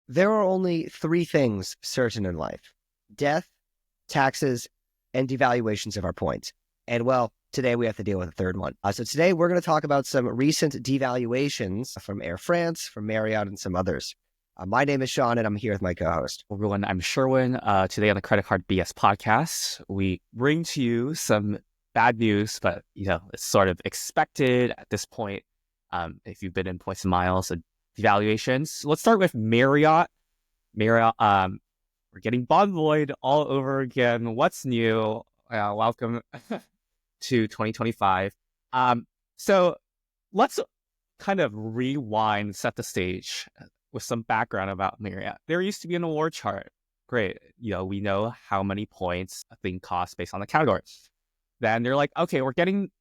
There are only three things certain in life: death, taxes, and devaluations of our points. And well, today we have to deal with a third one. So today we're going to talk about some recent devaluations from Air France, from Marriott, and some others. My name is Sean, and I'm here with my co-host. Everyone, I'm Sherwin. Today on the Credit Card BS podcast, we bring to you some bad news, but it's sort of expected at this point. If you've been in points and miles, devaluations. Let's start with Marriott. Marriott, we're getting Bonvoyed all over again. What's new? Welcome to 2025. So let's kind of rewind, set the stage with some background about Marriott. There used to be an award chart. Great. We know how many points a thing costs based on the category. Then they're like, okay, we're getting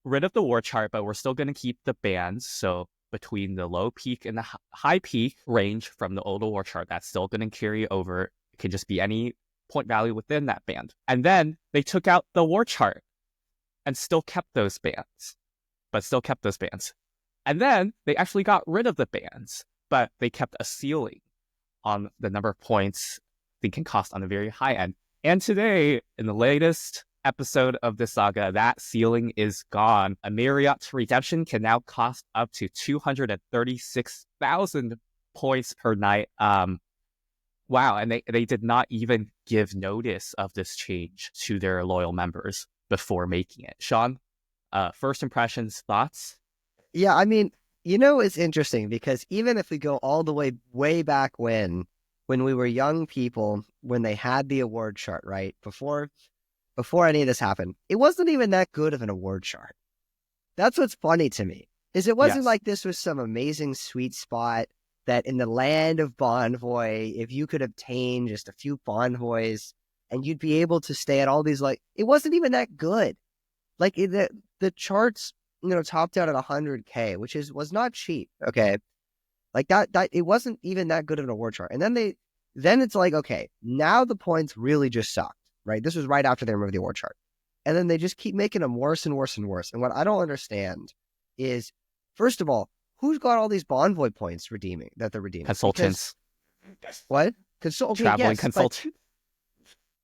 rid of the award chart, but we're still going to keep the bands. So between the low peak and the high peak range from the old award chart, that's still going to carry over. It could just be any point value within that band. And then they took out the award chart and still kept those bands. And then they actually got rid of the bands, but they kept a ceiling on the number of points they can cost on the very high end. And today, in the latest episode of the saga, that ceiling is gone. A Marriott's redemption can now cost up to 236,000 points per night. Wow, and they did not even give notice of this change to their loyal members before making it. Sean, first impressions, thoughts? Yeah, I mean, it's interesting because even if we go all the way back when we were young people, when they had the award chart, right? Before any of this happened, it wasn't even that good of an award chart. That's what's funny to me, is it wasn't like this was some amazing sweet spot that in the land of Bonvoy, if you could obtain just a few Bonvoys and you'd be able to stay at all these, it wasn't even that good. Like the charts, topped out at 100K, which was not cheap. Okay. Like that it wasn't even that good of an award chart. And then it's like, okay, now the points really just sucked, right? This was right after they removed the award chart. And then they just keep making them worse and worse and worse. And what I don't understand is, first of all, who's got all these Bonvoy points that they're redeeming? Consultants. What? Traveling consultants.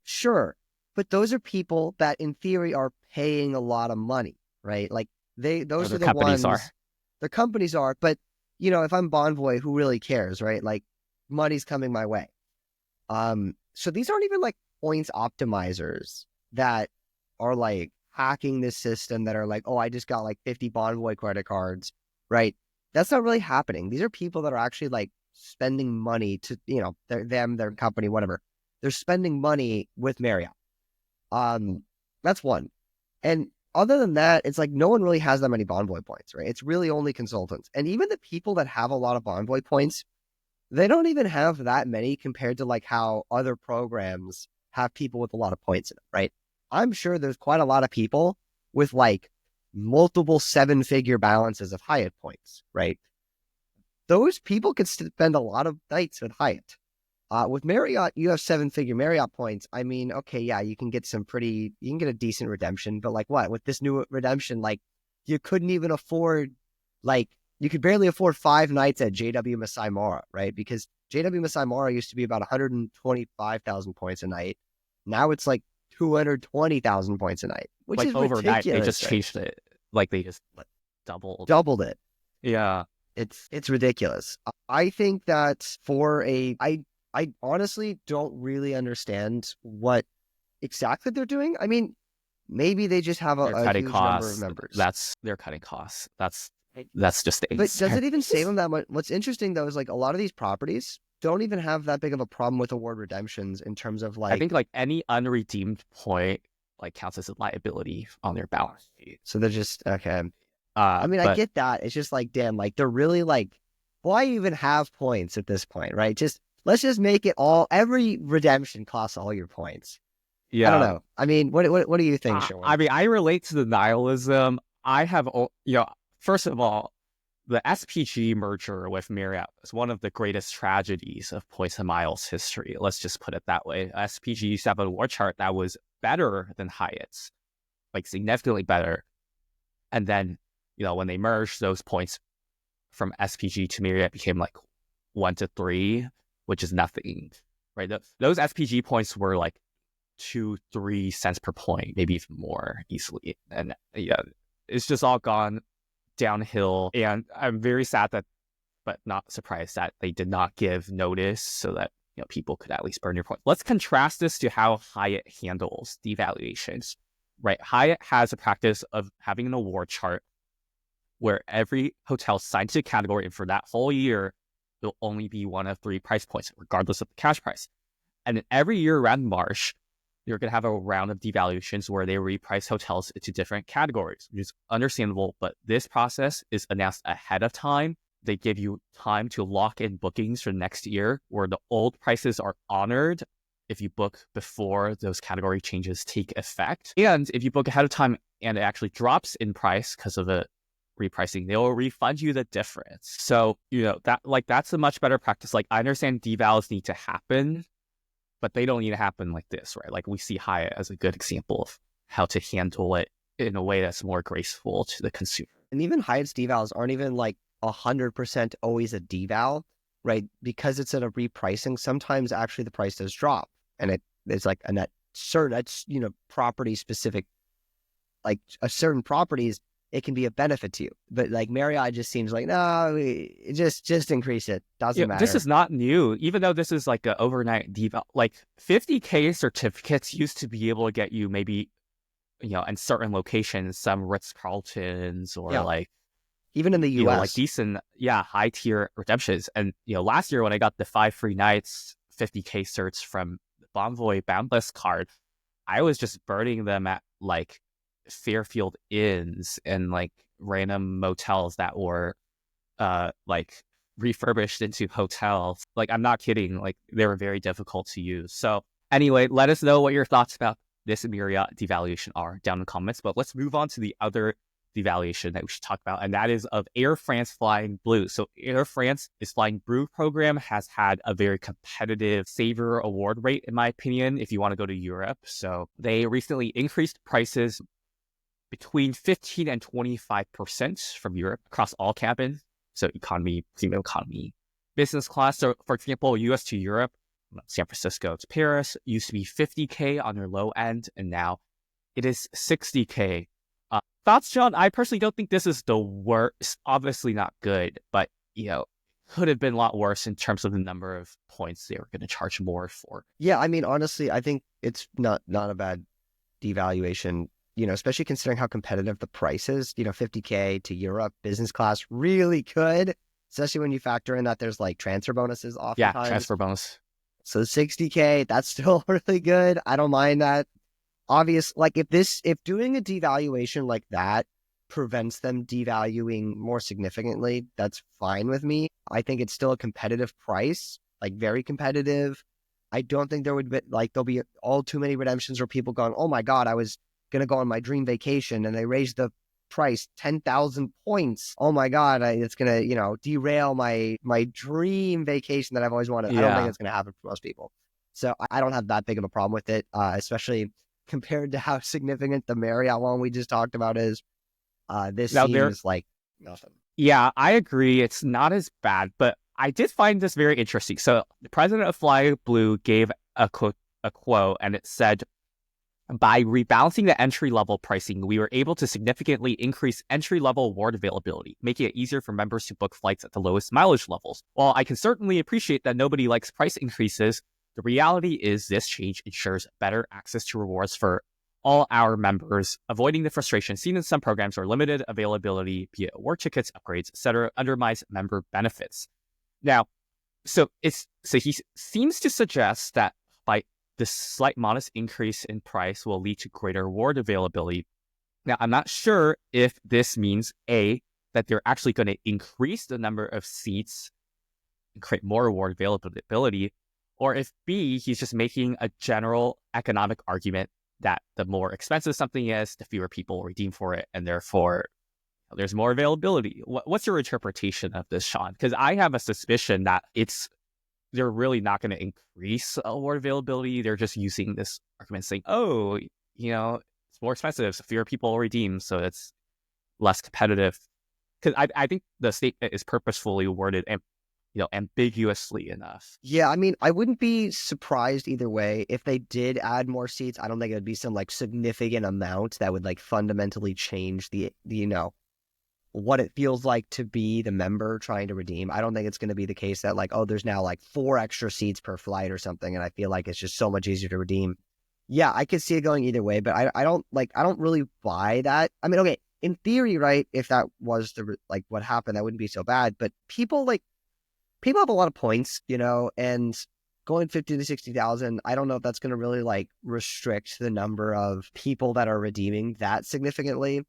Sure. But those are people that in theory are paying a lot of money, right? Like those are the companies ones. The companies are, but if I'm Bonvoy, who really cares, right? Like money's coming my way. So these aren't even like points optimizers that are like hacking this system, that are like, oh, I just got like 50 Bonvoy credit cards, right? That's not really happening. These are people that are actually like spending money to, their company, whatever. They're spending money with Marriott. That's one. And other than that, it's like no one really has that many Bonvoy points, right? It's really only consultants. And even the people that have a lot of Bonvoy points, they don't even have that many compared to like how other programs have people with a lot of points in it, right? I'm sure there's quite a lot of people with like multiple 7-figure balances of Hyatt points, right? Those people could spend a lot of nights at Hyatt. With Marriott, you have 7-figure Marriott points. I mean, okay, yeah, you can get a decent redemption, but like what? With this new redemption, like you couldn't even afford, you could barely afford 5 nights at JW Masai Mara, right? Because JW Masai Mara used to be about 125,000 points a night. Now it's like 220,000 points a night, which is overnight, ridiculous. They just changed it. Like they just doubled it. Yeah. It's ridiculous. I think that I honestly don't really understand what exactly they're doing. I mean, maybe they just have a huge number of members. They're cutting costs. That's just the But does it even save them that much? What's interesting though is like a lot of these properties don't even have that big of a problem with award redemptions in terms of like, I think like any unredeemed point like counts as a liability on their balance sheet. So they're just okay. I mean, I get that. It's just like, damn, like they're really like, why even have points at this point, right? Let's just make it every redemption costs all your points. Yeah. I don't know. I mean, what do you think, Sherwin? I mean, I relate to the nihilism. I have, first of all, the SPG merger with Marriott is one of the greatest tragedies of points and miles history. Let's just put it that way. SPG used to have a war chart that was better than Hyatt's, like significantly better. And then, when they merged, those points from SPG to Marriott became like 1 to 3. which is nothing, right? Those SPG points were like 2-3 cents per point, maybe even more easily. And yeah, it's just all gone downhill. And I'm very sad that, but not surprised that they did not give notice so that people could at least burn your points. Let's contrast this to how Hyatt handles devaluations, right? Hyatt has a practice of having an award chart where every hotel signs a category, and for that whole year, it'll only be one of 3 price points, regardless of the cash price. And then every year around March, you're going to have a round of devaluations where they reprice hotels into different categories, which is understandable. But this process is announced ahead of time. They give you time to lock in bookings for next year, where the old prices are honored if you book before those category changes take effect. And if you book ahead of time and it actually drops in price because of a repricing, they'll refund you the difference. So, that's a much better practice. Like, I understand devals need to happen, but they don't need to happen like this, right? Like, we see Hyatt as a good example of how to handle it in a way that's more graceful to the consumer. And even Hyatt's devals aren't even like 100% always a deval, right? Because it's at a repricing, sometimes actually the price does drop, and it's like a net certain, property specific, like a certain properties, it can be a benefit to you. But like Marriott just seems like, no, just increase it. Doesn't matter. This is not new, even though this is like an overnight deval. Like 50K certificates used to be able to get you maybe, in certain locations, some Ritz-Carltons or like, even in the US, like decent, high tier redemptions. And, last year when I got the 5 free nights, 50K certs from the Bonvoy Boundless card, I was just burning them at like Fairfield Inns and like random motels that were like refurbished into hotels. Like, I'm not kidding. Like, they were very difficult to use. So anyway, let us know what your thoughts about this Marriott devaluation are down in the comments. But let's move on to the other devaluation that we should talk about, and that is of Air France flying Blue. So Air France is flying Blue program has had a very competitive saver award rate, in my opinion, if you want to go to Europe. So they recently increased prices between 15 and 25% from Europe across all cabins. So economy, premium economy, business class. So for example, US to Europe, San Francisco to Paris used to be 50K on their low end, and now it is 60K. Thoughts, John? I personally don't think this is the worst. Obviously not good, but could have been a lot worse in terms of the number of points they were going to charge more for. Yeah, I mean, honestly, I think it's not a bad devaluation, especially considering how competitive the price is. 50K to Europe business class really could, especially when you factor in that there's like transfer bonuses oftentimes. Yeah, transfer bonus. So 60K, that's still really good. I don't mind that. Obvious, like if doing a devaluation like that prevents them devaluing more significantly, that's fine with me. I think it's still a competitive price, like very competitive. I don't think there'll be all too many redemptions where people going, oh my God, I was going to go on my dream vacation and they raised the price 10,000 points. Oh my God, it's going to, derail my dream vacation that I've always wanted. Yeah. I don't think it's going to happen for most people. So I don't have that big of a problem with it, especially compared to how significant the Marriott one we just talked about is. This seems like nothing. Yeah, I agree. It's not as bad, but I did find this very interesting. So the president of Fly Blue gave a quote, and it said, by rebalancing the entry-level pricing, we were able to significantly increase entry-level award availability, making it easier for members to book flights at the lowest mileage levels. While I can certainly appreciate that nobody likes price increases, the reality is this change ensures better access to rewards for all our members, avoiding the frustration seen in some programs where limited availability, be it award tickets, upgrades, etc., undermines member benefits. Now, so he seems to suggest that by this slight modest increase in price will lead to greater award availability. Now, I'm not sure if this means A, that they're actually going to increase the number of seats and create more award availability, or if B, he's just making a general economic argument that the more expensive something is, the fewer people redeem for it, and therefore there's more availability. What's your interpretation of this, Sean? Because I have a suspicion that they're really not going to increase award availability. They're just using this argument saying, oh, it's more expensive, so fewer people redeem, so it's less competitive. Because I think the statement is purposefully worded, and ambiguously enough. Yeah, I mean, I wouldn't be surprised either way if they did add more seats. I don't think it would be some like significant amount that would like fundamentally change the what it feels like to be the member trying to redeem. I don't think it's going to be the case that like, oh, there's now like 4 extra seats per flight or something, and I feel like it's just so much easier to redeem. Yeah, I could see it going either way, but I don't really buy that. I mean, okay, in theory, right? If that was like what happened, that wouldn't be so bad. But people have a lot of points, and going 50 to 60,000, I don't know if that's going to really like restrict the number of people that are redeeming that significantly.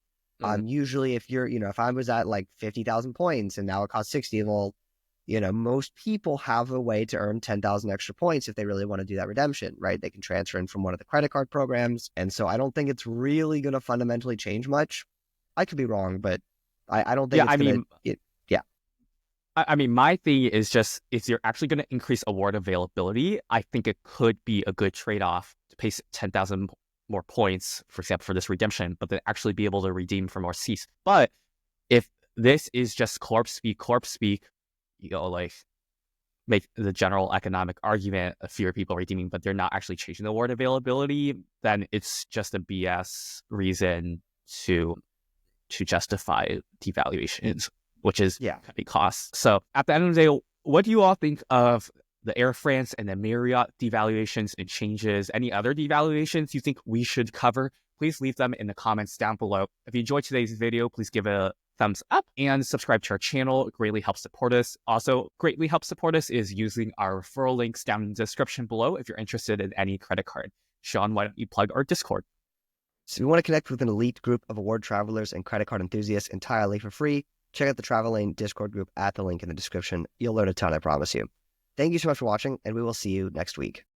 Usually if if I was at like 50,000 points and now it costs 60, well, most people have a way to earn 10,000 extra points if they really want to do that redemption, right? They can transfer in from one of the credit card programs. And so I don't think it's really going to fundamentally change much. I could be wrong, but I don't think Yeah, it's I going mean, to, yeah. I mean, my thing is just if you're actually going to increase award availability, I think it could be a good trade-off to pay 10,000 more points, for example, for this redemption, but then actually be able to redeem for more seats. But if this is just corp speak, like make the general economic argument of fewer people redeeming, but they're not actually changing the award availability, then it's just a BS reason to justify devaluations, which is Yeah. cutting costs. So at the end of the day, what do you all think of the Air France and the Marriott devaluations and changes? Any other devaluations you think we should cover? Please leave them in the comments down below. If you enjoyed today's video, please give it a thumbs up and subscribe to our channel. It greatly helps support us. Also, greatly helps support us is using our referral links down in the description below if you're interested in any credit card. Sean, why don't you plug our Discord? So if you want to connect with an elite group of award travelers and credit card enthusiasts entirely for free, check out the Travel Lane Discord group at the link in the description. You'll learn a ton, I promise you. Thank you so much for watching, and we will see you next week.